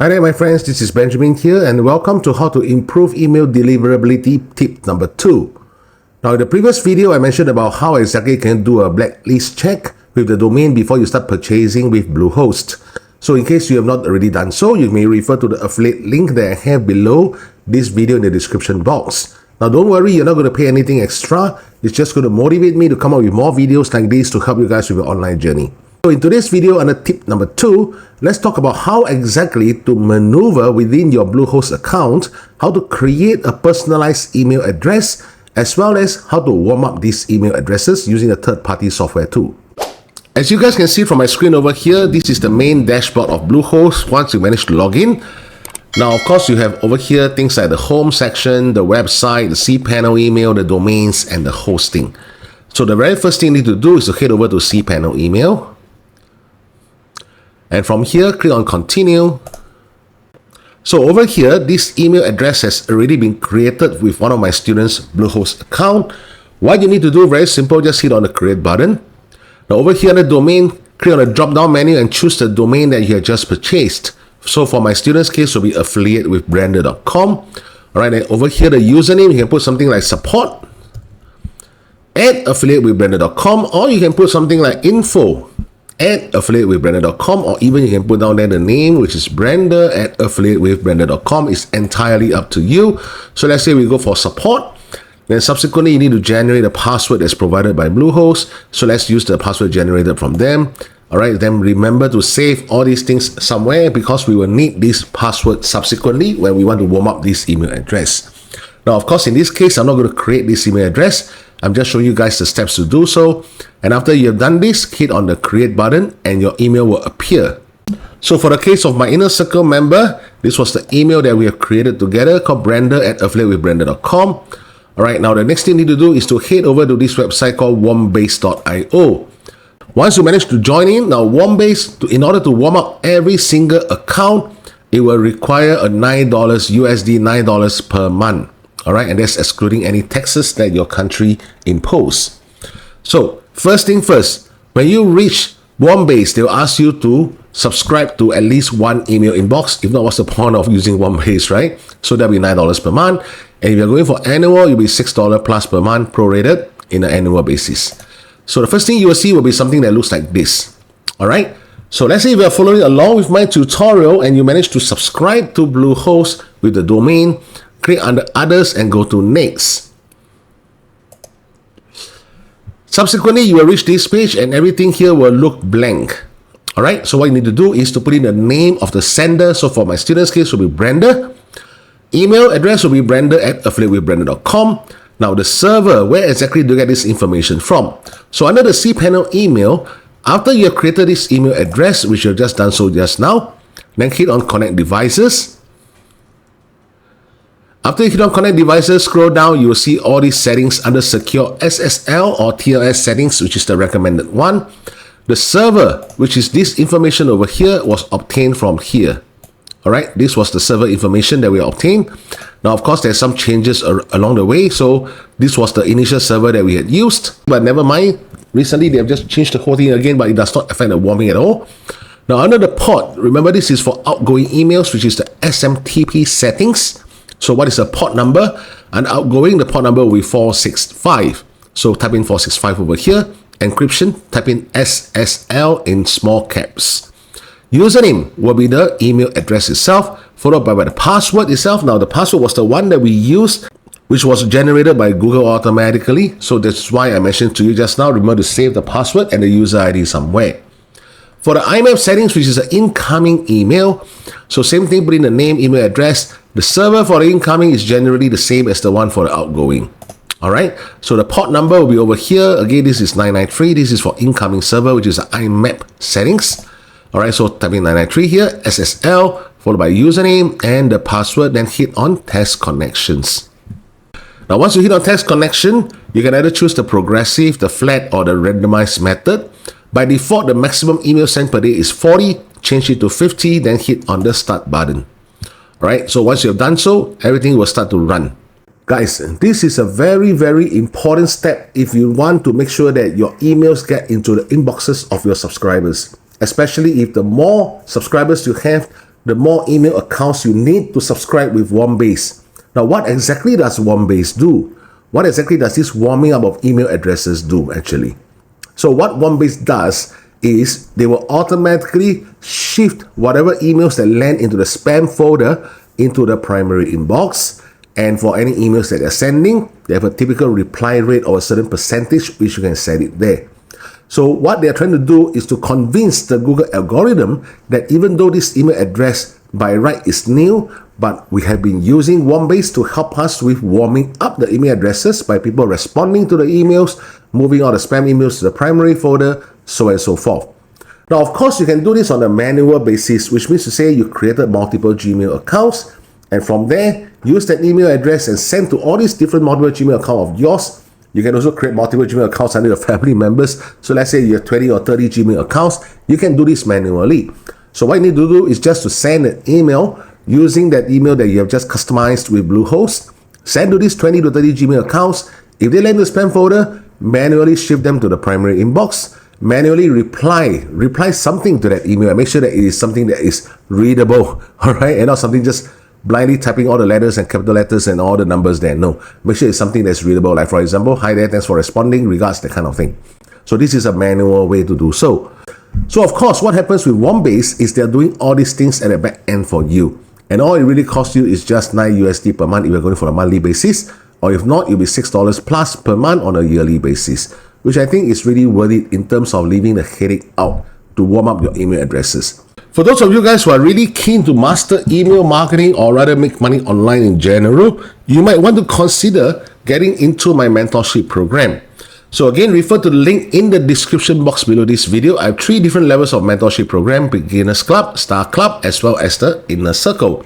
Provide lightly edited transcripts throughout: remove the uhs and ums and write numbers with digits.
Hi there my friends, this is Benjamin here and welcome to how to improve email deliverability tip number 2. Now in the previous video I mentioned about how exactly you can do a blacklist check with the domain before you start purchasing with Bluehost. So in case you have not already done so, you may refer to the affiliate link that I have below this video in the description box. Now don't worry, you're not going to pay anything extra. It's just going to motivate me to come up with more videos like this to help you guys with your online journey. So in today's video, under tip number 2, let's talk about how exactly to maneuver within your Bluehost account, how to create a personalized email address, as well as how to warm up these email addresses using a third-party software too. As you guys can see from my screen over here, this is the main dashboard of Bluehost once you manage to log in. Now, of course, you have over here things like the home section, the website, the cPanel email, the domains, and the hosting. So the very first thing you need to do is to head over to cPanel email. And from here, click on continue. So over here, this email address has already been created with one of my students' Bluehost account. What you need to do, very simple, just hit on the create button. Now over here on the domain, click on the drop down menu and choose the domain that you have just purchased. So for my student's case, it will be affiliate with brander.com. All right, and over here, the username, you can put something like support at affiliate with brander.com, or you can put something like info at affiliate with brander.com, or even you can put down there the name, which is brander at affiliate with brander.com. It's entirely up to you. So let's say we go for support. Then subsequently, you need to generate a password that's provided by Bluehost. So let's use the password generated from them. All right, then remember to save all these things somewhere because we will need this password subsequently when we want to warm up this email address. Now, of course, in this case, I'm not going to create this email address. I'm just showing you guys the steps to do so. And after you've done this, hit on the create button and your email will appear. So for the case of my inner circle member, this was the email that we have created together called brander at affiliatewithbrander.com. All right, now the next thing you need to do is to head over to this website called warmbase.io. Once you manage to join in, now Warmbase, in order to warm up every single account, it will require a $9 USD, $9 per month. All right, and that's excluding any taxes that your country impose. So first thing first, when you reach Warmbase, they'll ask you to subscribe to at least one email inbox. If not, what's the point of using Warmbase, right? So that'll be $9 per month. And if you're going for annual, it'll be $6 plus per month prorated in an annual basis. So the first thing you will see will be something that looks like this. All right. So let's say if you're following along with my tutorial and you manage to subscribe to Bluehost with the domain, click on the others and go to next. Subsequently, you will reach this page and everything here will look blank. All right. So what you need to do is to put in the name of the sender. So for my student's case, it will be Brander. Email address will be brander at affiliatewithbrander.com. Now the server, where exactly do you get this information from? So under the cPanel email, after you have created this email address, which you've just done so just now, then hit on connect devices. After you hit on connect devices, scroll down, you will see all these settings under secure SSL or TLS settings, which is the recommended one. The server, which is this information over here, was obtained from here. All right, this was the server information that we obtained. Now, of course, there's some changes along the way. So this was the initial server that we had used, but never mind. Recently, they have just changed the whole thing again, but it does not affect the warming at all. Now, under the port, remember this is for outgoing emails, which is the SMTP settings. So what is the port number? And outgoing, the port number will be 465. So type in 465 over here. Encryption, type in SSL in small caps. Username will be the email address itself, followed by the password itself. Now, the password was the one that we used, which was generated by Google automatically. So that's why I mentioned to you just now, remember to save the password and the user ID somewhere. For the IMAP settings, which is an incoming email, so same thing, put in the name, email address. The server for the incoming is generally the same as the one for the outgoing. All right, so the port number will be over here. Again, this is 993. This is for incoming server, which is the IMAP settings. All right, so type in 993 here, SSL, followed by username and the password, then hit on test connections. Now, once you hit on test connection, you can either choose the progressive, the flat, or the randomized method. By default, the maximum email sent per day is 40. Change it to 50, then hit on the start button. All right, so once you have done so, everything will start to run. Guys, this is a very, very important step if you want to make sure that your emails get into the inboxes of your subscribers. Especially if the more subscribers you have, the more email accounts you need to subscribe with warm base. Now, what exactly does warm base do? What exactly does this warming up of email addresses do actually? So what warm base does is they will automatically shift whatever emails that land into the spam folder into the primary inbox. And for any emails that they're sending, they have a typical reply rate or a certain percentage, which you can set it there. So what they're trying to do is to convince the Google algorithm that even though this email address by right is new, but we have been using Warmbase to help us with warming up the email addresses by people responding to the emails, moving all the spam emails to the primary folder, so on and so forth. Now, of course, you can do this on a manual basis, which means to say you created multiple Gmail accounts, and from there, use that email address and send to all these different multiple Gmail accounts of yours. You can also create multiple Gmail accounts under your family members. So let's say you have 20 or 30 Gmail accounts. You can do this manually. So what you need to do is just to send an email using that email that you have just customized with Bluehost. Send to these 20 to 30 Gmail accounts. If they land in the spam folder, manually shift them to the primary inbox. Manually reply something to that email and make sure that it is something that is readable, all right, and not something just blindly typing all the letters and capital letters and all the numbers there. No, make sure it's something that's readable, like for example, hi there, thanks for responding, regards, that kind of thing. So this is a manual way to do so. So of course, what happens with Warmbase is they're doing all these things at the back end for you, and all it really costs you is just $9 per month if you're going for a monthly basis, or if not, it'll be $6 plus per month on a yearly basis, which I think is really worth it in terms of leaving the headache out to warm up your email addresses. For those of you guys who are really keen to master email marketing or rather make money online in general, you might want to consider getting into my mentorship program. So again, refer to the link in the description box below this video. I have 3 different levels of mentorship program: Beginners Club, Star Club, as well as the Inner Circle.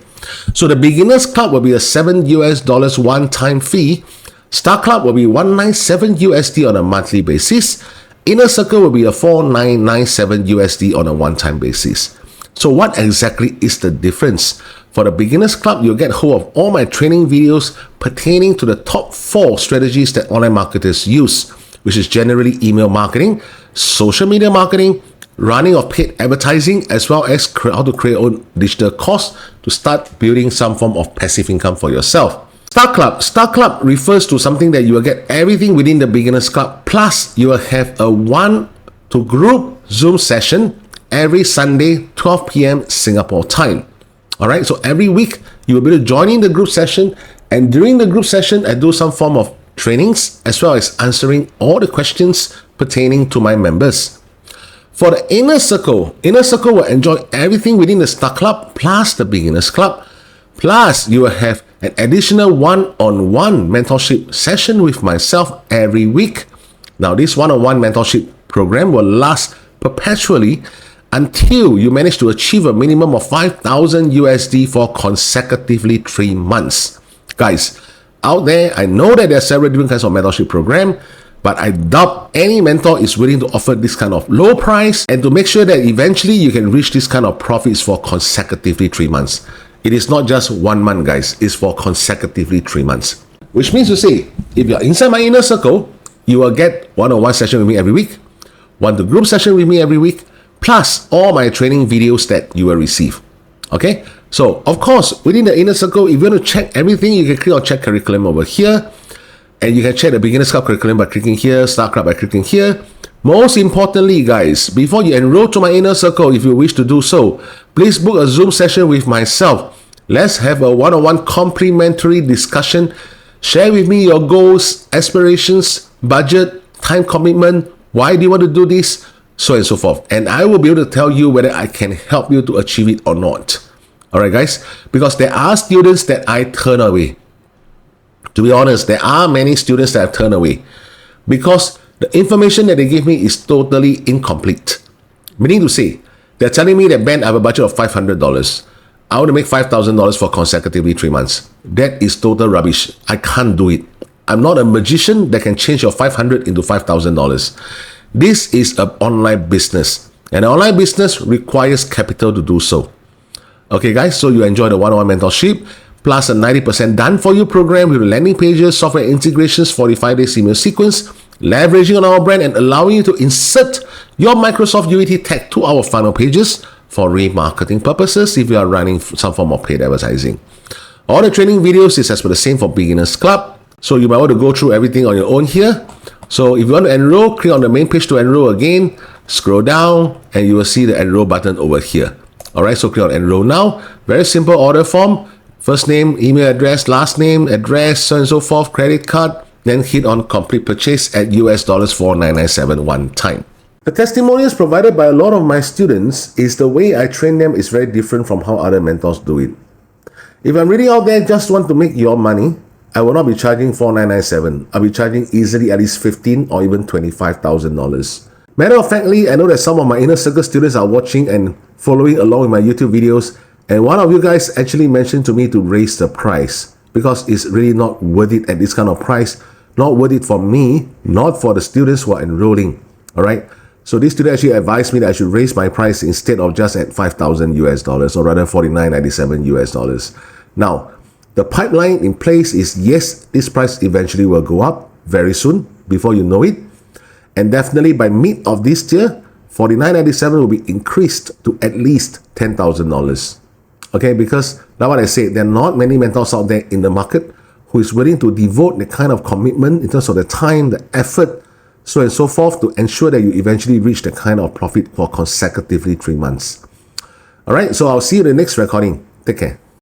So the Beginners Club will be a $7 one-time fee. Star Club will be $197 on a monthly basis. Inner Circle will be a $4,997 on a one-time basis. So what exactly is the difference? For the Beginners Club, you'll get hold of all my training videos pertaining to the top 4 strategies that online marketers use, which is generally email marketing, social media marketing, running of paid advertising, as well as how to create your own digital course to start building some form of passive income for yourself. Star Club refers to something that you will get everything within the Beginners Club, plus you will have a one-to-group Zoom session every Sunday, 12 p.m. Singapore time. All right, so every week you will be able to join in the group session, and during the group session, I do some form of trainings as well as answering all the questions pertaining to my members. For the Inner Circle will enjoy everything within the Star Club plus the Beginners Club, plus you will have an additional one-on-one mentorship session with myself every week. Now, this one-on-one mentorship program will last perpetually until you manage to achieve a minimum of $5,000 for consecutively 3 months. Guys, out there, I know that there are several different kinds of mentorship program, but I doubt any mentor is willing to offer this kind of low price and to make sure that eventually you can reach this kind of profits for consecutively 3 months. It is not just 1 month, guys. It's for consecutively 3 months. Which means to say, if you're inside my Inner Circle, you will get one-on-one session with me every week, one-to-group session with me every week, plus all my training videos that you will receive. Okay? So, of course, within the Inner Circle, if you want to check everything, you can click on Check Curriculum over here. And you can check the Beginners Club curriculum by clicking here, Star Club by clicking here. Most importantly, guys, before you enroll to my Inner Circle, if you wish to do so, please book a Zoom session with myself. Let's have a one-on-one complimentary discussion. Share with me your goals, aspirations, budget, time commitment, why do you want to do this, so on and so forth. And I will be able to tell you whether I can help you to achieve it or not. Alright guys, because there are students that I turn away. To be honest, there are many students that I've turned away because the information that they give me is totally incomplete. Meaning to say, they're telling me that, Ben, I have a budget of $500. I want to make $5,000 for consecutively 3 months. That is total rubbish. I can't do it. I'm not a magician that can change your $500 into $5,000. This is an online business, and an online business requires capital to do so. Okay, guys, so you enjoy the one-on-one mentorship, plus a 90% done for you program with landing pages, software integrations, 45-day email sequence, leveraging on our brand and allowing you to insert your Microsoft UAT tag to our funnel pages, for remarketing purposes if you are running some form of paid advertising. All the training videos is as per the same for Beginners Club. So you might want to go through everything on your own here. So if you want to enroll, click on the main page to enroll again, scroll down, and you will see the enroll button over here. Alright, so click on enroll now. Very simple order form. First name, email address, last name, address, so on and so forth, credit card. Then hit on complete purchase at US dollars 4997 one time. The testimonials provided by a lot of my students is the way I train them is very different from how other mentors do it. If I'm really out there just want to make your money, I will not be charging $4,997. I'll be charging easily at least $15,000 or even $25,000. Matter of factly, I know that some of my inner circle students are watching and following along with my YouTube videos, and one of you guys actually mentioned to me to raise the price because it's really not worth it at this kind of price. Not worth it for me, not for the students who are enrolling. All right. So this student actually advised me that I should raise my price instead of just at $5,000 US dollars, or rather $49.97 US dollars. Now, the pipeline in place is yes, this price eventually will go up very soon before you know it. And definitely by mid of this year, $49.97 will be increased to at least $10,000. Okay, because now what I say, there are not many mentors out there in the market who is willing to devote the kind of commitment in terms of the time, the effort, so and so forth to ensure that you eventually reach the kind of profit for consecutively 3 months. All right, so I'll see you in the next recording. Take care.